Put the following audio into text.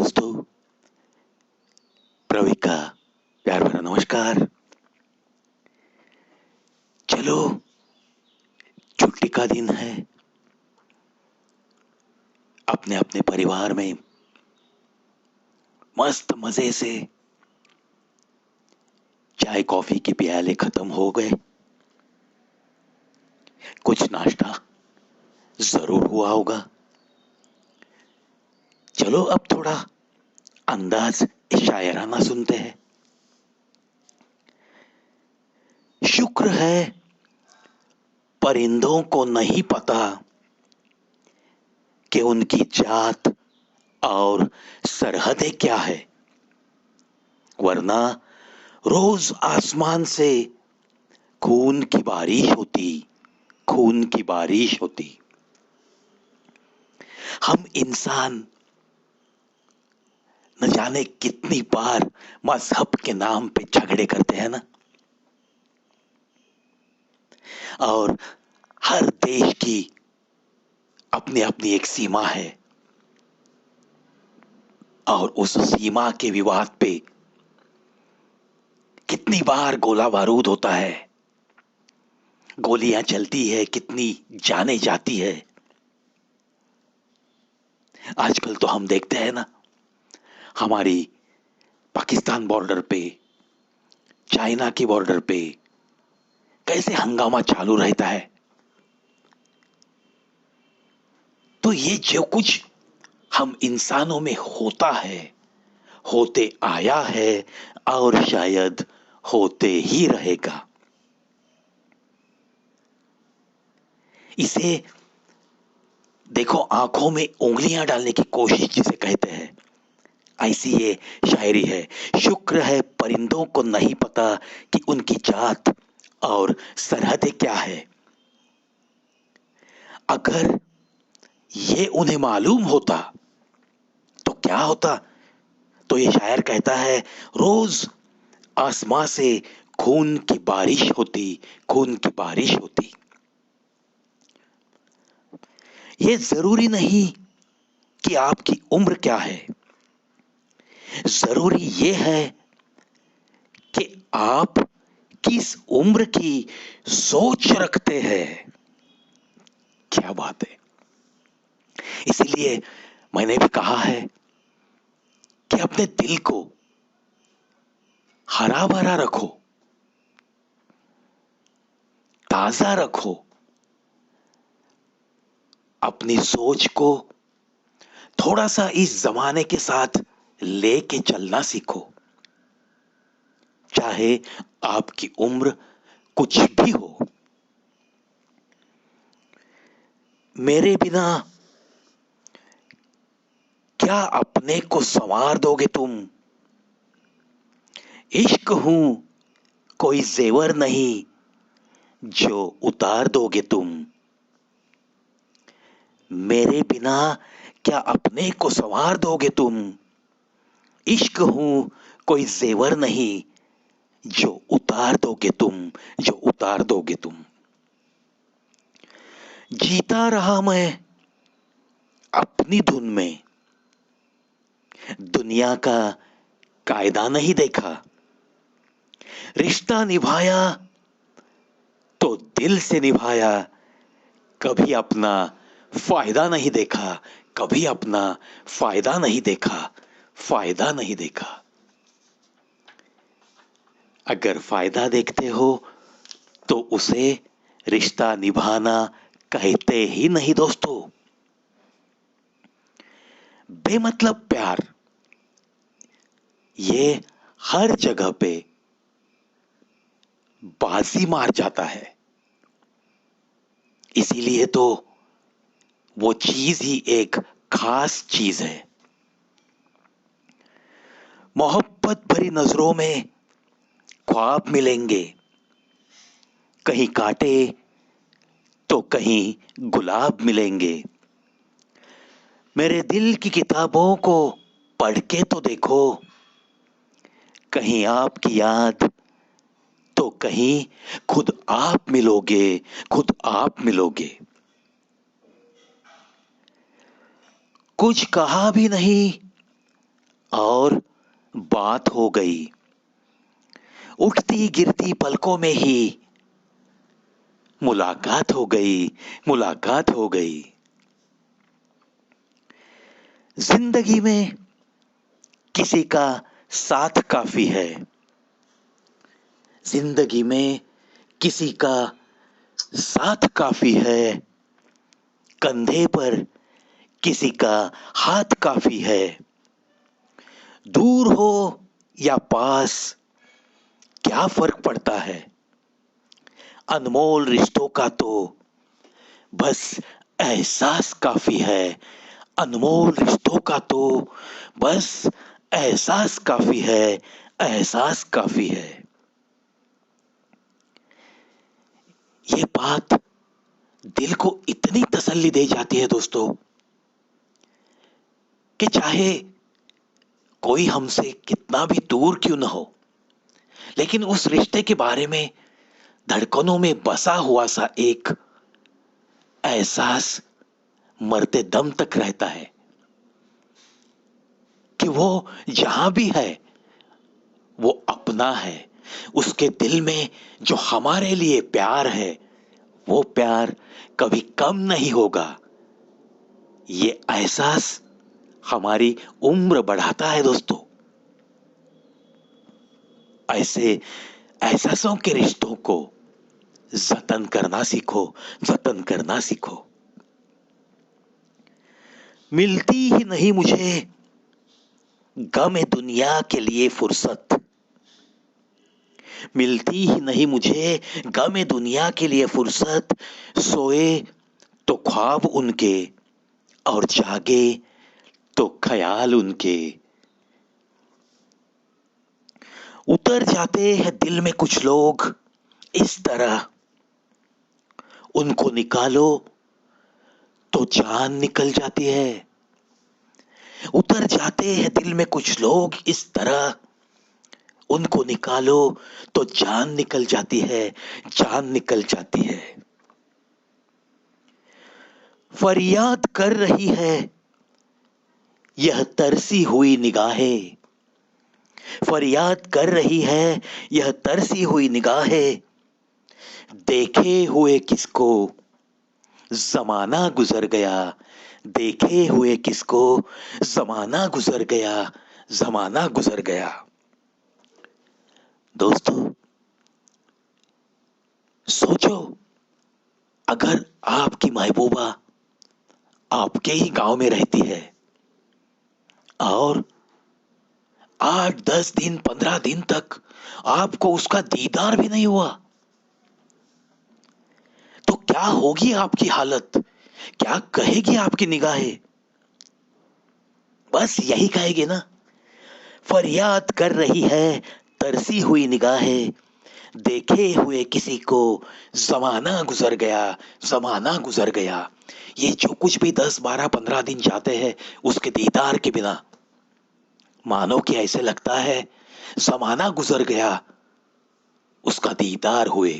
दोस्तों, प्रवी का प्यार भरा नमस्कार। चलो, छुट्टी का दिन है। अपने अपने परिवार में मस्त मजे से चाय कॉफी के प्याले खत्म हो गए। कुछ नाश्ता जरूर हुआ होगा। चलो अब थोड़ा अंदाज शायराना सुनते हैं। शुक्र है परिंदों को नहीं पता कि उनकी जात और सरहदें क्या है, वरना रोज आसमान से खून की बारिश होती, खून की बारिश होती। हम इंसान न जाने कितनी बार मजहब के नाम पे झगड़े करते हैं ना। और हर देश की अपनी अपनी एक सीमा है, और उस सीमा के विवाद पे कितनी बार गोला बारूद होता है, गोलियां चलती है, कितनी जाने जाती है। आजकल तो हम देखते हैं ना, हमारी पाकिस्तान बॉर्डर पे, चाइना की बॉर्डर पे कैसे हंगामा चालू रहता है। तो ये जो कुछ हम इंसानों में होता है, होते आया है और शायद होते ही रहेगा। इसे देखो, आंखों में उंगलियां डालने की कोशिश जिसे कहते हैं, ऐसी ये शायरी है। शुक्र है परिंदों को नहीं पता कि उनकी जात और सरहदें क्या है। अगर ये उन्हें मालूम होता तो क्या होता। तो ये शायर कहता है, रोज आसमां से खून की बारिश होती, खून की बारिश होती। ये जरूरी नहीं कि आपकी उम्र क्या है, जरूरी ये है कि आप किस उम्र की सोच रखते हैं। क्या बात है। इसीलिए मैंने भी कहा है कि अपने दिल को हरा भरा रखो, ताजा रखो, अपनी सोच को थोड़ा सा इस जमाने के साथ लेके चलना सीखो, चाहे आपकी उम्र कुछ भी हो। मेरे बिना क्या अपने को संवार दोगे तुम। इश्क हूं कोई जेवर नहीं जो उतार दोगे तुम। मेरे बिना क्या अपने को संवार दोगे तुम। इश्क हूं कोई जेवर नहीं जो उतार दोगे तुम, जो उतार दोगे तुम। जीता रहा मैं अपनी धुन में, दुनिया का कायदा नहीं देखा। रिश्ता निभाया तो दिल से निभाया, कभी अपना फायदा नहीं देखा, कभी अपना फायदा नहीं देखा, फायदा नहीं देखा। अगर फायदा देखते हो तो उसे रिश्ता निभाना कहते ही नहीं दोस्तों। बेमतलब प्यार ये हर जगह पे बाजी मार जाता है। इसीलिए तो वो चीज ही एक खास चीज है। मोहब्बत भरी नजरों में ख्वाब मिलेंगे, कहीं कांटे तो कहीं गुलाब मिलेंगे। मेरे दिल की किताबों को पढ़ के तो देखो, कहीं आपकी याद तो कहीं खुद आप मिलोगे, खुद आप मिलोगे। कुछ कहा भी नहीं और बात हो गई। उठती गिरती पलकों में ही मुलाकात हो गई, मुलाकात हो गई। जिंदगी में किसी का साथ काफी है। जिंदगी में किसी का साथ काफी है। कंधे पर किसी का हाथ काफी है। दूर हो या पास क्या फर्क पड़ता है। अनमोल रिश्तों का तो बस एहसास काफी है। अनमोल रिश्तों का तो बस एहसास काफी है। एहसास काफी है। ये बात दिल को इतनी तसल्ली दे जाती है दोस्तों, कि चाहे कोई हमसे कितना भी दूर क्यों ना हो, लेकिन उस रिश्ते के बारे में धड़कनों में बसा हुआ सा एक एहसास मरते दम तक रहता है कि वो जहां भी है वो अपना है। उसके दिल में जो हमारे लिए प्यार है वो प्यार कभी कम नहीं होगा। ये एहसास हमारी उम्र बढ़ाता है दोस्तों। ऐसे एहसासों के रिश्तों को जतन करना सीखो, जतन करना सीखो। मिलती ही नहीं मुझे गम दुनिया के लिए फुर्सत। मिलती ही नहीं मुझे गम दुनिया के लिए फुर्सत। सोए तो ख्वाब उनके और जागे तो ख्याल उनके। उतर जाते हैं दिल में कुछ लोग इस तरह, उनको निकालो तो जान निकल जाती है। उतर जाते हैं दिल में कुछ लोग इस तरह, उनको निकालो तो जान निकल जाती है, जान निकल जाती है। फरियाद कर रही है यह तरसी हुई निगाहें। फरियाद कर रही है यह तरसी हुई निगाहें। देखे हुए किसको जमाना गुजर गया। देखे हुए किसको जमाना गुजर गया। जमाना गुजर गया। दोस्तों सोचो, अगर आपकी महबूबा आपके ही गांव में रहती है और 8 10 दिन 15 दिन तक आपको उसका दीदार भी नहीं हुआ, तो क्या होगी आपकी हालत। क्या कहेगी आपकी निगाहें। बस यही कहेगी ना, फरियाद कर रही है तरसी हुई निगाहें। देखे हुए किसी को जमाना गुजर गया। जमाना गुजर गया। ये जो कुछ भी 10 12 15 दिन जाते हैं उसके दीदार के बिना, मानो कि ऐसे लगता है जमाना गुजर गया उसका दीदार हुए।